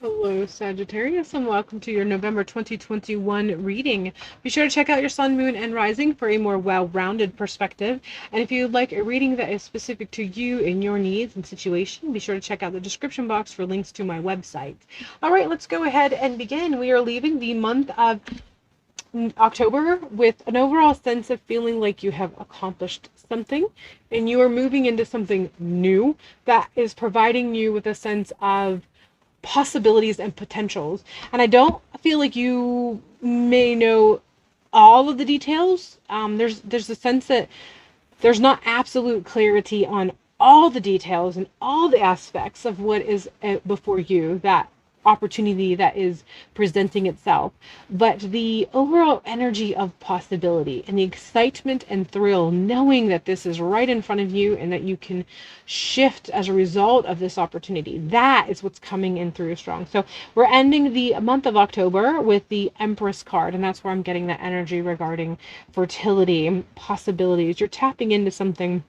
Hello, Sagittarius, and welcome to your November 2021 reading. Be sure to check out your sun, moon, and rising for a more well-rounded perspective. And if you'd like a reading that is specific to you and your needs and situation, be sure to check out the description box for links to my website. All right, let's go ahead and begin. We are leaving the month of October with an overall sense of feeling like you have accomplished something and you are moving into something new that is providing you with a sense of possibilities and potentials. And I don't feel like you may know all of the details. There's a sense that there's not absolute clarity on all the details and all the aspects of what is before you, that opportunity that is presenting itself, but the overall energy of possibility and the excitement and thrill knowing that this is right in front of you and that you can shift as a result of this opportunity, that is what's coming in through strong. So we're ending the month of October with the Empress card, and that's where I'm getting that energy regarding fertility possibilities. You're tapping into something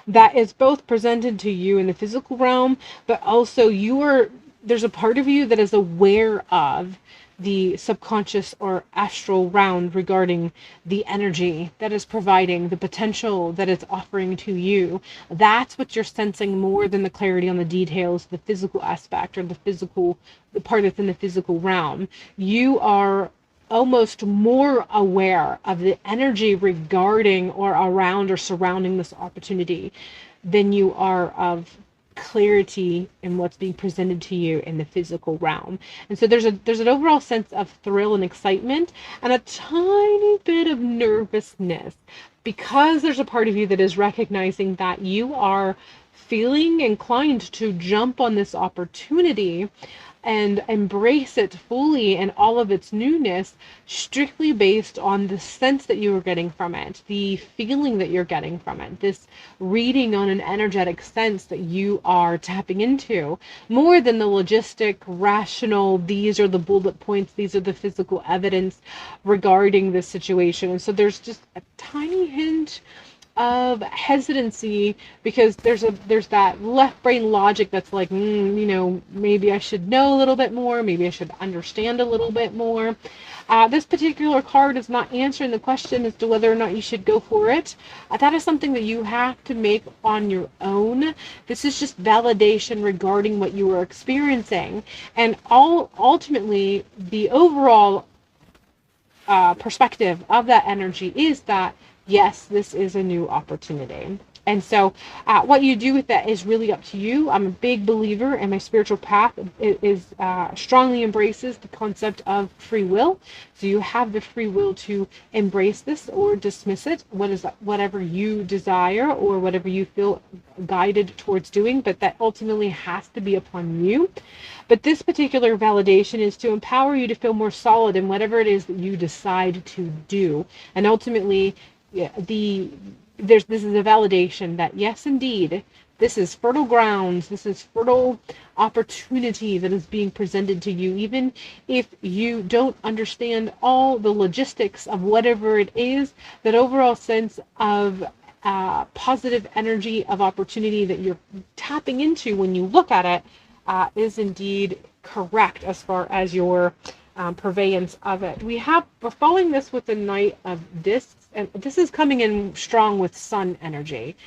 that is both presented to you in the physical realm, but also there's a part of you that is aware of the subconscious or astral round regarding the energy that is providing, the potential that it's offering to you. That's what you're sensing more than the clarity on the details, the physical aspect or the part that's in the physical realm. You are almost more aware of the energy regarding or around or surrounding this opportunity than you are of clarity in what's being presented to you in the physical realm. And so there's an overall sense of thrill and excitement and a tiny bit of nervousness because there's a part of you that is recognizing that you are feeling inclined to jump on this opportunity and embrace it fully and all of its newness, strictly based on the sense that you are getting from it, the feeling that you're getting from it, this reading on an energetic sense that you are tapping into, more than the logistic, rational, these are the bullet points, these are the physical evidence regarding this situation. And so there's just a tiny hint of hesitancy because there's that left brain logic that's like, maybe I should know a little bit more, maybe I should understand a little bit more. This particular card is not answering the question as to whether or not you should go for it. That is something that you have to make on your own. This is just validation regarding what you are experiencing, and ultimately the overall perspective of that energy is that yes, this is a new opportunity. And so what you do with that is really up to you. I'm a big believer, and my spiritual path is strongly embraces the concept of free will. So you have the free will to embrace this or dismiss it, whatever you desire or whatever you feel guided towards doing, but that ultimately has to be upon you. But this particular validation is to empower you to feel more solid in whatever it is that you decide to do. And ultimately, this is a validation that yes, indeed, this is fertile grounds, this is fertile opportunity that is being presented to you, even if you don't understand all the logistics of whatever it is. That overall sense of positive energy of opportunity that you're tapping into when you look at it is indeed correct as far as your purveyance of it. We're following this with the Knight of Discs, and this is coming in strong with sun energy.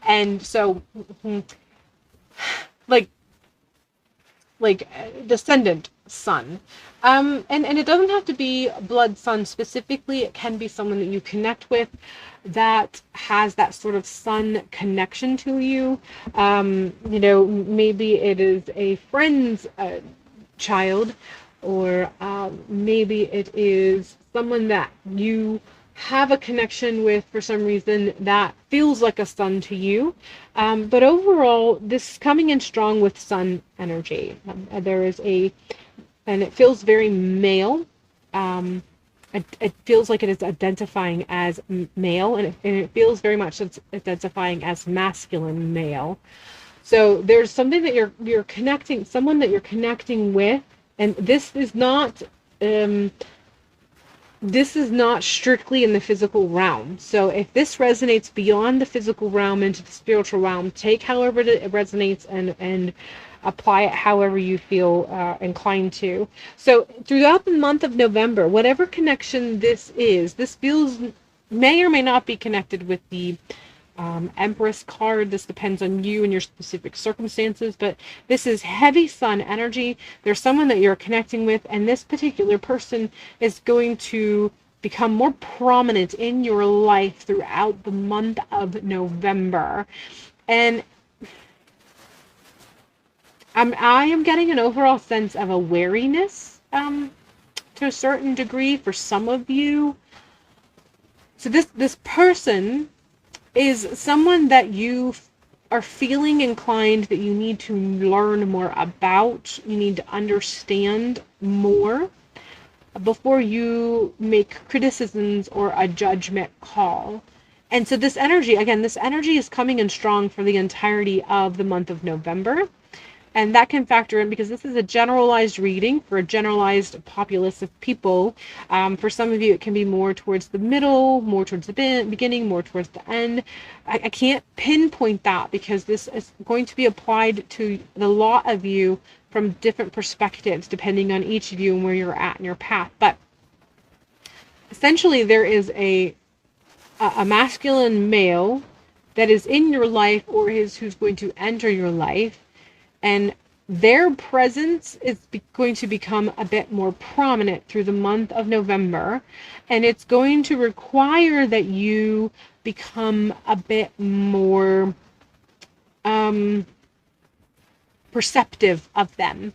And so like descendant sun. And it doesn't have to be blood sun specifically. It can be someone that you connect with that has that sort of sun connection to you. Maybe it is a friend's child, or maybe it is someone that you have a connection with for some reason that feels like a sun to you. But overall, this is coming in strong with sun energy. And it feels very male. It feels like it is identifying as male, and it feels very much it's identifying as masculine male. So there's something that you're connecting, someone that you're connecting with, and this is not this is not strictly in the physical realm. So if this resonates beyond the physical realm into the spiritual realm, take however it resonates and apply it however you feel inclined to. So throughout the month of November, whatever connection this is, this feels may or may not be connected with the Empress card. This depends on you and your specific circumstances, but this is heavy sun energy. There's someone that you're connecting with, and this particular person is going to become more prominent in your life throughout the month of November. And I am getting an overall sense of a wariness to a certain degree for some of you. So this person is someone that you are feeling inclined that you need to learn more about, you need to understand more before you make criticisms or a judgment call. And so this energy, again, this energy is coming in strong for the entirety of the month of November. And that can factor in because this is a generalized reading for a generalized populace of people. For some of you, it can be more towards the middle, more towards the beginning, more towards the end. I can't pinpoint that because this is going to be applied to the lot of you from different perspectives, depending on each of you and where you're at in your path. But essentially, there is a masculine male that is in your life or who's going to enter your life. And their presence is going to become a bit more prominent through the month of November. And it's going to require that you become a bit more perceptive of them.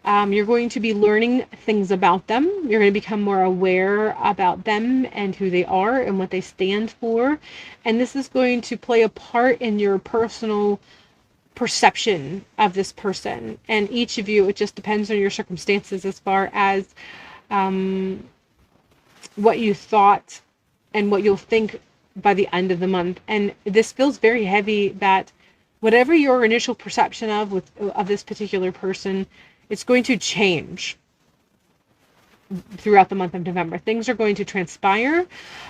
You're going to be learning things about them. You're going to become more aware about them and who they are and what they stand for. And this is going to play a part in your personal perception of this person. And each of you, it just depends on your circumstances as far as what you thought and what you'll think by the end of the month. And this feels very heavy that whatever your initial perception of this particular person, it's going to change throughout the month of November. Things are going to transpire.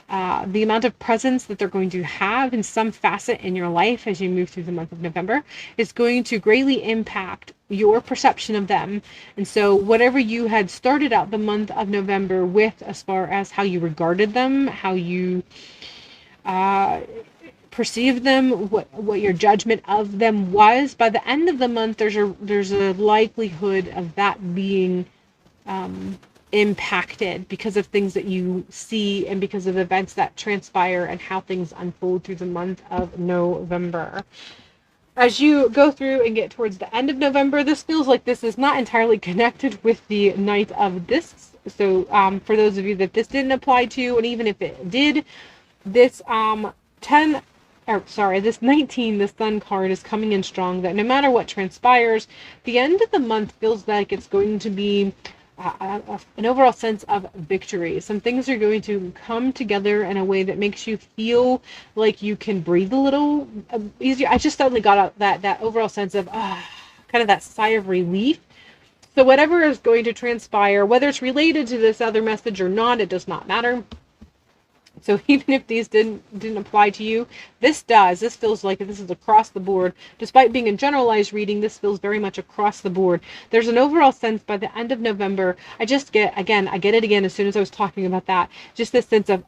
The amount of presence that they're going to have in some facet in your life as you move through the month of November is going to greatly impact your perception of them. And so whatever you had started out the month of November with as far as how you regarded them, how you perceived them, what your judgment of them was, by the end of the month there's a likelihood of that being impacted because of things that you see and because of events that transpire and how things unfold through the month of November. As you go through and get towards the end of November, this feels like this is not entirely connected with the Knight of Discs. So for those of you that this didn't apply to, and even if it did, this 19, the Sun card is coming in strong, that no matter what transpires, the end of the month feels like it's going to be an overall sense of victory. Some things are going to come together in a way that makes you feel like you can breathe a little easier. I just suddenly got out that overall sense of kind of that sigh of relief. So whatever is going to transpire, whether it's related to this other message or not, it does not matter. So even if these didn't apply to you, this does. This feels like this is across the board. Despite being a generalized reading, this feels very much across the board. There's an overall sense by the end of November. I get it again as soon as I was talking about that. Just this sense of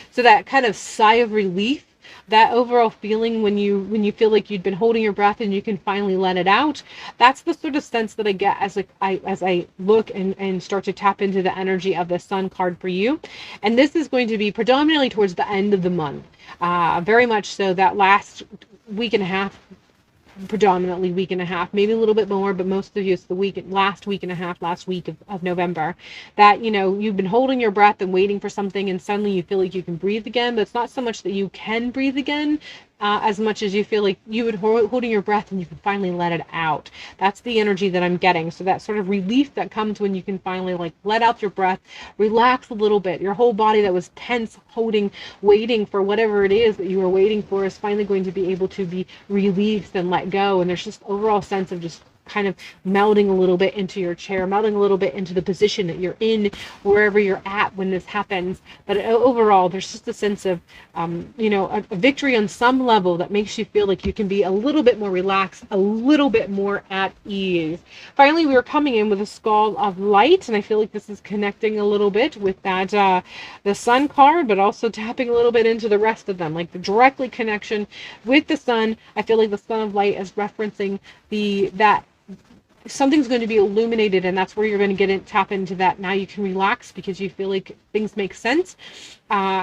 so that kind of sigh of relief. That overall feeling when you feel like you'd been holding your breath and you can finally let it out. That's the sort of sense that I get as I look and start to tap into the energy of the Sun card for you. And this is going to be predominantly towards the end of the month. Very much so that last week and a half, predominantly week and a half, maybe a little bit more, but most of you it's the last week of November, that you've been holding your breath and waiting for something, and suddenly you feel like you can breathe again. But it's not so much that you can breathe again as much as you feel like you would holding your breath and you can finally let it out. That's the energy that I'm getting. So that sort of relief that comes when you can finally let out your breath, relax a little bit. Your whole body that was tense, waiting for whatever it is that you were waiting for is finally going to be able to be released and let go. And there's just overall sense of just kind of melding a little bit into your chair, melding a little bit into the position that you're in, wherever you're at when this happens. But overall, there's just a sense of, a victory on some level that makes you feel like you can be a little bit more relaxed, a little bit more at ease. Finally, we are coming in with a skull of light, and I feel like this is connecting a little bit with that the sun card, but also tapping a little bit into the rest of them, like the directly connection with the sun. I feel like the sun of light is referencing that something's going to be illuminated, and that's where you're going to tap into that. Now you can relax because you feel like things make sense.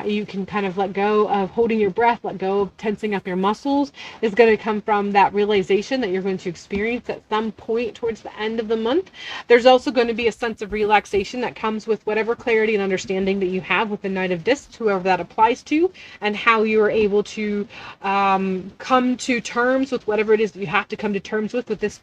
You can kind of let go of holding your breath, let go of tensing up your muscles. Is going to come from that realization that you're going to experience at some point towards the end of the month. There's also going to be a sense of relaxation that comes with whatever clarity and understanding that you have with the Knight of Discs, whoever that applies to, and how you are able to come to terms with whatever it is that you have to come to terms with this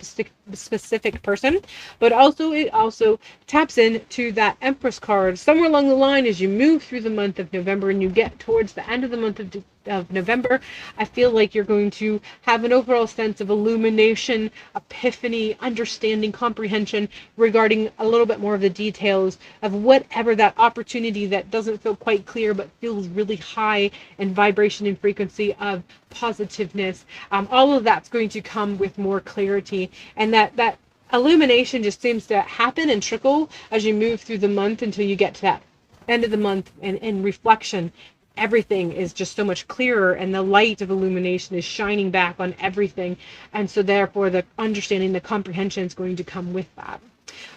specific person. But also, it also taps into that Empress card somewhere along the line as you move through the month of November and you get towards the end of the month of November. I feel like you're going to have an overall sense of illumination, epiphany, understanding, comprehension regarding a little bit more of the details of whatever that opportunity that doesn't feel quite clear but feels really high in vibration and frequency of positiveness. All of that's going to come with more clarity, and that illumination just seems to happen and trickle as you move through the month until you get to that end of the month, and in reflection, everything is just so much clearer, and the light of illumination is shining back on everything. And so therefore the understanding, the comprehension is going to come with that.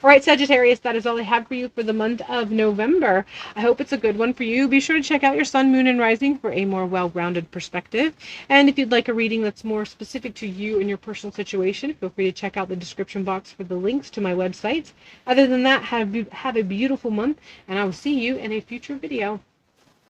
All right, Sagittarius, that is all I have for you for the month of November. I hope it's a good one for you. Be sure to check out your sun, moon, and rising for a more well-rounded perspective. And if you'd like a reading that's more specific to you and your personal situation, feel free to check out the description box for the links to my websites. Other than that, have a beautiful month, and I will see you in a future video.